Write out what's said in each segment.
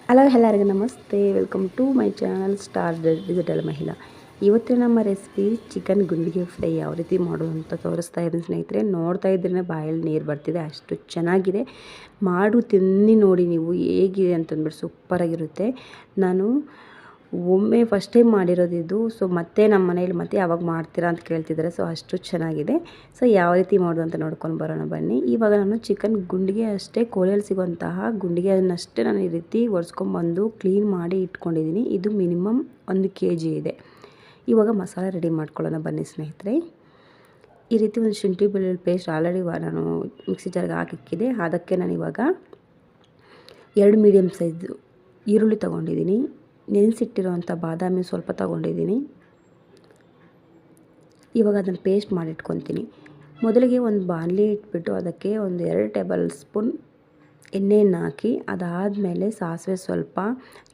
Hello ಎಲ್ಲರಿಗೂ ನಮಸ್ತೆ, welcome to my channel star digital Mahila. ಇವತ್ತಿನ ನಮ್ಮ ರೆಸಿಪಿ ಚಿಕನ್ ಗುಂಡಿಗೆ ಫ್ರೈ ಯಾವ ರೀತಿ ಮಾಡೋದು ಅಂತ ತೋರಿಸ್ತಾ ಇದ್ದೀನಿ ಸ್ನೇಹಿತರೆ. ನೋಡ್ತಾ ಇದ್ರೇ ಬಾಯಲ್ಲಿ ನೀರು ಬರ್ತಿದೆ, ಅಷ್ಟು ಚೆನ್ನಾಗಿದೆ. ಮಾಡು ತಿನ್ನಿ ನೋಡಿ ನೀವು ಹೇಗಿದೆ ಅಂತಂದ್ಬಿಟ್ಟು ಸೂಪರಾಗಿರುತ್ತೆ. ನಾನು ಒಮ್ಮೆ ಫಸ್ಟ್ ಟೈಮ್ ಮಾಡಿರೋದು ಇದು. ಸೊ ಮತ್ತೆ ನಮ್ಮ ಮನೇಲಿ ಮತ್ತೆ ಯಾವಾಗ ಮಾಡ್ತೀರಾ ಅಂತ ಕೇಳ್ತಿದ್ದಾರೆ. ಸೊ ಅಷ್ಟು ಚೆನ್ನಾಗಿದೆ. ಸೊ ಯಾವ ರೀತಿ ಮಾಡೋದು ಅಂತ ನೋಡ್ಕೊಂಡು ಬರೋಣ ಬನ್ನಿ. ಇವಾಗ ನಾನು ಚಿಕನ್ ಗುಂಡಿಗೆ ಅಷ್ಟೇ, ಕೋಳಿಯಲ್ಲಿ ಸಿಗುವಂತಹ ಗುಂಡಿಗೆಯನ್ನಷ್ಟೇ ನಾನು ಈ ರೀತಿ ಒರೆಸ್ಕೊಂಬಂದು ಕ್ಲೀನ್ ಮಾಡಿ ಇಟ್ಕೊಂಡಿದ್ದೀನಿ. ಇದು ಮಿನಿಮಮ್ 1 kg ಇದೆ. ಇವಾಗ ಮಸಾಲೆ ರೆಡಿ ಮಾಡ್ಕೊಳ್ಳೋಣ ಬನ್ನಿ ಸ್ನೇಹಿತರೆ. ಈ ರೀತಿ ಒಂದು ಶುಂಠಿ ಬೆಳ್ಳುಳ್ಳಿ ಪೇಸ್ಟ್ ಆಲ್ರೆಡಿ ನಾನು ಮಿಕ್ಸಿ ಜಾರ್ಗೆ ಹಾಕಿಕ್ಕಿದೆ. ಅದಕ್ಕೆ ನಾನು ಇವಾಗ 2 ಮೀಡಿಯಮ್ ಸೈಜು ಈರುಳ್ಳಿ ತೊಗೊಂಡಿದ್ದೀನಿ. ನೆನೆಸಿಟ್ಟಿರೋವಂಥ ಬಾದಾಮಿ ಸ್ವಲ್ಪ ತೊಗೊಂಡಿದ್ದೀನಿ. ಇವಾಗ ಅದನ್ನು ಪೇಸ್ಟ್ ಮಾಡಿಟ್ಕೊತೀನಿ. ಮೊದಲಿಗೆ ಒಂದು ಬಾಣಲಿ ಇಟ್ಬಿಟ್ಟು ಅದಕ್ಕೆ ಒಂದು 2 ಟೇಬಲ್ ಸ್ಪೂನ್ ಎಣ್ಣೆಯನ್ನು ಹಾಕಿ, ಅದಾದಮೇಲೆ ಸಾಸಿವೆ ಸ್ವಲ್ಪ,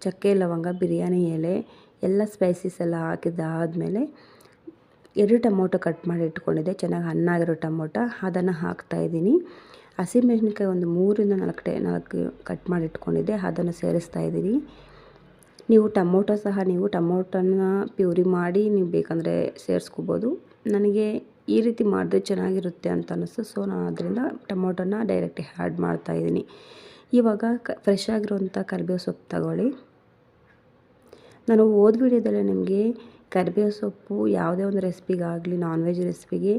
ಚಕ್ಕೆ ಲವಂಗ, ಬಿರಿಯಾನಿ ಎಲೆ ಎಲ್ಲ ಸ್ಪೈಸಸ್ ಎಲ್ಲ ಹಾಕಿದ್ದಾದಮೇಲೆ 2 ಟೊಮೊಟೊ ಕಟ್ ಮಾಡಿ ಇಟ್ಕೊಂಡಿದ್ದೆ, ಚೆನ್ನಾಗಿ ಹಣ್ಣಾಗಿರೋ ಟೊಮೊಟೊ, ಅದನ್ನು ಹಾಕ್ತಾಯಿದ್ದೀನಿ. ಹಸಿಮೆಣಸಿನ್ಕಾಯಿ ಒಂದು 3ರಿಂದ 4 ಕಟ್ ಮಾಡಿ ಇಟ್ಕೊಂಡಿದ್ದೆ, ಅದನ್ನು ಸೇರಿಸ್ತಾ ಇದ್ದೀನಿ. ನೀವು ಟೊಮೊಟೊನ ಪ್ಯೂರಿ ಮಾಡಿ ನೀವು ಬೇಕಂದರೆ ಸೇರಿಸ್ಕೋಬೋದು. ನನಗೆ ಈ ರೀತಿ ಮಾಡಿದ್ರೆ ಚೆನ್ನಾಗಿರುತ್ತೆ ಅಂತ ಅನ್ನಿಸ್ತು. ಸೊ ನಾನು ಅದರಿಂದ ಟೊಮೊಟೊನ ಡೈರೆಕ್ಟಾಗಿ ಆ್ಯಡ್ ಮಾಡ್ತಾಯಿದ್ದೀನಿ. ಇವಾಗ ಫ್ರೆಶ್ ಆಗಿರುವಂಥ ಕರಿಬೇವು ಸೊಪ್ಪು ತಗೊಳ್ಳಿ. ನಾನು ಹೋದ ವಿಡಿಯೋದಲ್ಲೇ ನಿಮಗೆ ಕರಿಬೇವು ಸೊಪ್ಪು ಯಾವುದೇ ಒಂದು ರೆಸಿಪಿಗಾಗಲಿ, ನಾನ್ ವೆಜ್ ರೆಸಿಪಿಗೆ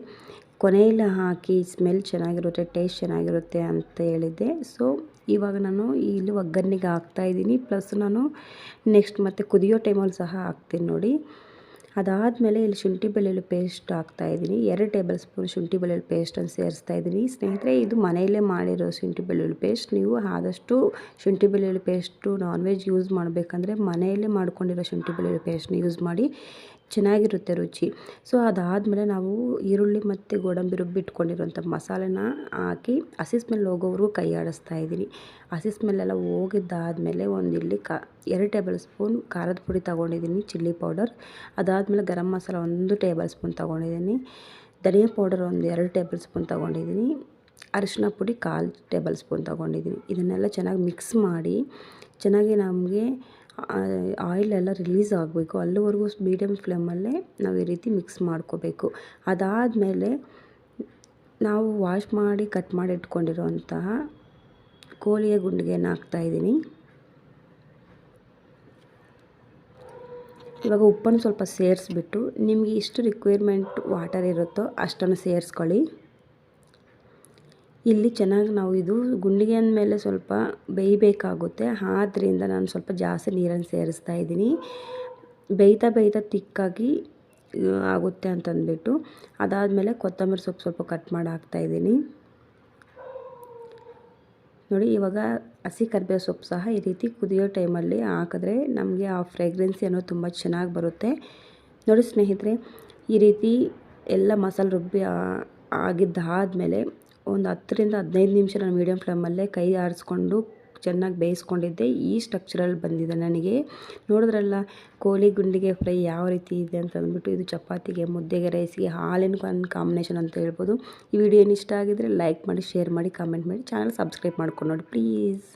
ಕೊನೆಯಲ್ಲಿ ಹಾಕಿ ಸ್ಮೆಲ್ ಚೆನ್ನಾಗಿರುತ್ತೆ, ಟೇಸ್ಟ್ ಚೆನ್ನಾಗಿರುತ್ತೆ ಅಂತ ಹೇಳಿದ್ದೆ. ಸೊ ಇವಾಗ ನಾನು ಇಲ್ಲಿ ಒಗ್ಗರಣೆಗೆ ಹಾಕ್ತಾಯಿದ್ದೀನಿ. ಪ್ಲಸ್ ನಾನು ನೆಕ್ಸ್ಟ್ ಮತ್ತೆ ಕುದಿಯೋ ಟೈಮಲ್ಲಿ ಸಹ ಹಾಕ್ತೀನಿ ನೋಡಿ. ಅದಾದಮೇಲೆ ಇಲ್ಲಿ ಶುಂಠಿ ಬೆಳ್ಳುಳ್ಳಿ ಪೇಸ್ಟ್ ಹಾಕ್ತಾಯಿದ್ದೀನಿ. 2 ಟೇಬಲ್ ಸ್ಪೂನ್ ಶುಂಠಿ ಬೆಳ್ಳುಳ್ಳಿ ಪೇಸ್ಟನ್ನು ಸೇರಿಸ್ತಾಯಿದ್ದೀನಿ. ಸ್ನೇಹಿತರೆ, ಇದು ಮನೆಯಲ್ಲೇ ಮಾಡಿರೋ ಶುಂಠಿ ಬೆಳ್ಳುಳ್ಳಿ ಪೇಸ್ಟ್. ನೀವು ಆದಷ್ಟು ಶುಂಠಿ ಬೆಳ್ಳುಳ್ಳಿ ಪೇಸ್ಟು ನಾನ್ ವೆಜ್ ಯೂಸ್ ಮಾಡಬೇಕಂದ್ರೆ ಮನೆಯಲ್ಲೇ ಮಾಡ್ಕೊಂಡಿರೋ ಶುಂಠಿ ಬೆಳ್ಳುಳ್ಳಿ ಪೇಸ್ಟ್ನ ಯೂಸ್ ಮಾಡಿ, ಚೆನ್ನಾಗಿರುತ್ತೆ ರುಚಿ. ಸೊ ಅದಾದಮೇಲೆ ನಾವು ಈರುಳ್ಳಿ ಮತ್ತು ಗೋಡಂಬಿ ರುಬ್ಬಿಟ್ಕೊಂಡಿರೋಂಥ ಮಸಾಲೆನ ಹಾಕಿ ಹಸಿ ಸ್ಮೆಲ್ ಹೋಗೋವರೆಗೂ ಕೈ ಆಡಿಸ್ತಾ ಇದ್ದೀನಿ. ಹಸಿ ಸ್ಮೆಲ್ಲೆಲ್ಲ ಹೋಗಿದ್ದಾದಮೇಲೆ ಇಲ್ಲಿ 2 ಟೇಬಲ್ ಸ್ಪೂನ್ ಖಾರದ ಪುಡಿ ತೊಗೊಂಡಿದ್ದೀನಿ, ಚಿಲ್ಲಿ ಪೌಡರ್. ಅದಾದಮೇಲೆ ಗರಂ ಮಸಾಲ 1 ಟೇಬಲ್ ಸ್ಪೂನ್ ತೊಗೊಂಡಿದ್ದೀನಿ. ಧನಿಯಾ ಪೌಡರ್ ಒಂದು 2 ಟೇಬಲ್ ಸ್ಪೂನ್ ತೊಗೊಂಡಿದ್ದೀನಿ. ಅರಿಶಿನ ಪುಡಿ 1/4 ಟೇಬಲ್ ಸ್ಪೂನ್ ತೊಗೊಂಡಿದ್ದೀನಿ. ಇದನ್ನೆಲ್ಲ ಚೆನ್ನಾಗಿ ಮಿಕ್ಸ್ ಮಾಡಿ, ಚೆನ್ನಾಗಿ ನಮಗೆ ಆಯಿಲೆಲ್ಲ ರಿಲೀಸ್ ಆಗಬೇಕು, ಅಲ್ಲಿವರೆಗೂ ಮೀಡಿಯಮ್ ಫ್ಲೇಮಲ್ಲೇ ನಾವು ಈ ರೀತಿ ಮಿಕ್ಸ್ ಮಾಡ್ಕೋಬೇಕು. ಅದಾದಮೇಲೆ ನಾವು ವಾಶ್ ಮಾಡಿ ಕಟ್ ಮಾಡಿ ಇಟ್ಕೊಂಡಿರೋಂತಹ ಕೋಳಿಯ ಗುಂಡಿಗೆಯನ್ನು ಹಾಕ್ತಾಯಿದ್ದೀನಿ. ಇವಾಗ ಉಪ್ಪನ್ನು ಸ್ವಲ್ಪ ಸೇರಿಸ್ಬಿಟ್ಟು ನಿಮಗೆ ಎಷ್ಟು ರಿಕ್ವೈರ್ಮೆಂಟ್ ವಾಟರ್ ಇರುತ್ತೋ ಅಷ್ಟನ್ನು ಸೇರಿಸ್ಕೊಳ್ಳಿ. ಇಲ್ಲಿ ಚೆನ್ನಾಗಿ ನಾವು ಇದು ಗುಂಡಿಗೆ ಅಂದಮೇಲೆ ಸ್ವಲ್ಪ ಬೇಯಬೇಕಾಗುತ್ತೆ. ಆದ್ದರಿಂದ ನಾನು ಸ್ವಲ್ಪ ಜಾಸ್ತಿ ನೀರನ್ನು ಸೇರಿಸ್ತಾ ಇದ್ದೀನಿ. ಬೇಯ್ತಾ ತಿಕ್ಕಾಗಿ ಆಗುತ್ತೆ ಅಂತಂದ್ಬಿಟ್ಟು. ಅದಾದಮೇಲೆ ಕೊತ್ತಂಬರಿ ಸೊಪ್ಪು ಸ್ವಲ್ಪ ಕಟ್ ಮಾಡಿ ಹಾಕ್ತಾಯಿದ್ದೀನಿ ನೋಡಿ. ಇವಾಗ ಹಸಿ ಕರಿಬೇವು ಸೊಪ್ಪು ಸಹ ಈ ರೀತಿ ಕುದಿಯೋ ಟೈಮಲ್ಲಿ ಹಾಕಿದ್ರೆ ನಮಗೆ ಆ ಫ್ರೇಗ್ರೆನ್ಸಿ ಅನ್ನೋದು ತುಂಬ ಚೆನ್ನಾಗಿ ಬರುತ್ತೆ ನೋಡಿ ಸ್ನೇಹಿತರೆ. ಈ ರೀತಿ ಎಲ್ಲ ಮಸಾಲೆ ರುಬ್ಬಿ ಆಗಿದ್ದಾದಮೇಲೆ ಒಂದು 10ರಿಂದ 15 ನಿಮಿಷ ನಾನು ಮೀಡಿಯಮ್ ಫ್ಲೇಮಲ್ಲೇ ಕೈ ಆಡಿಸ್ಕೊಂಡು ಚೆನ್ನಾಗಿ ಬೇಯಿಸ್ಕೊಂಡಿದ್ದೆ. ಈ ಸ್ಟ್ರಕ್ಚರಲ್ಲಿ ಬಂದಿದೆ ನನಗೆ. ನೋಡಿದ್ರಲ್ಲ ಕೋಳಿ ಗುಂಡಿಗೆ ಫ್ರೈ ಯಾವ ರೀತಿ ಇದೆ ಅಂತ ಅಂದ್ಬಿಟ್ಟು. ಇದು ಚಪಾತಿಗೆ, ಮುದ್ದೆಗೆ, ರೈಸ್ಗೆ, ಹಾಲಿನ ಕಾಂಬಿನೇಷನ್ ಅಂತ ಹೇಳ್ಬೋದು. ಈ ವಿಡಿಯೋ ಇಷ್ಟ ಆಗಿದ್ರೆ ಲೈಕ್ ಮಾಡಿ, ಶೇರ್ ಮಾಡಿ, ಕಾಮೆಂಟ್ ಮಾಡಿ, ಚಾನಲ್ ಸಬ್ಸ್ಕ್ರೈಬ್ ಮಾಡ್ಕೊಂಡು ನೋಡಿ ಪ್ಲೀಸ್.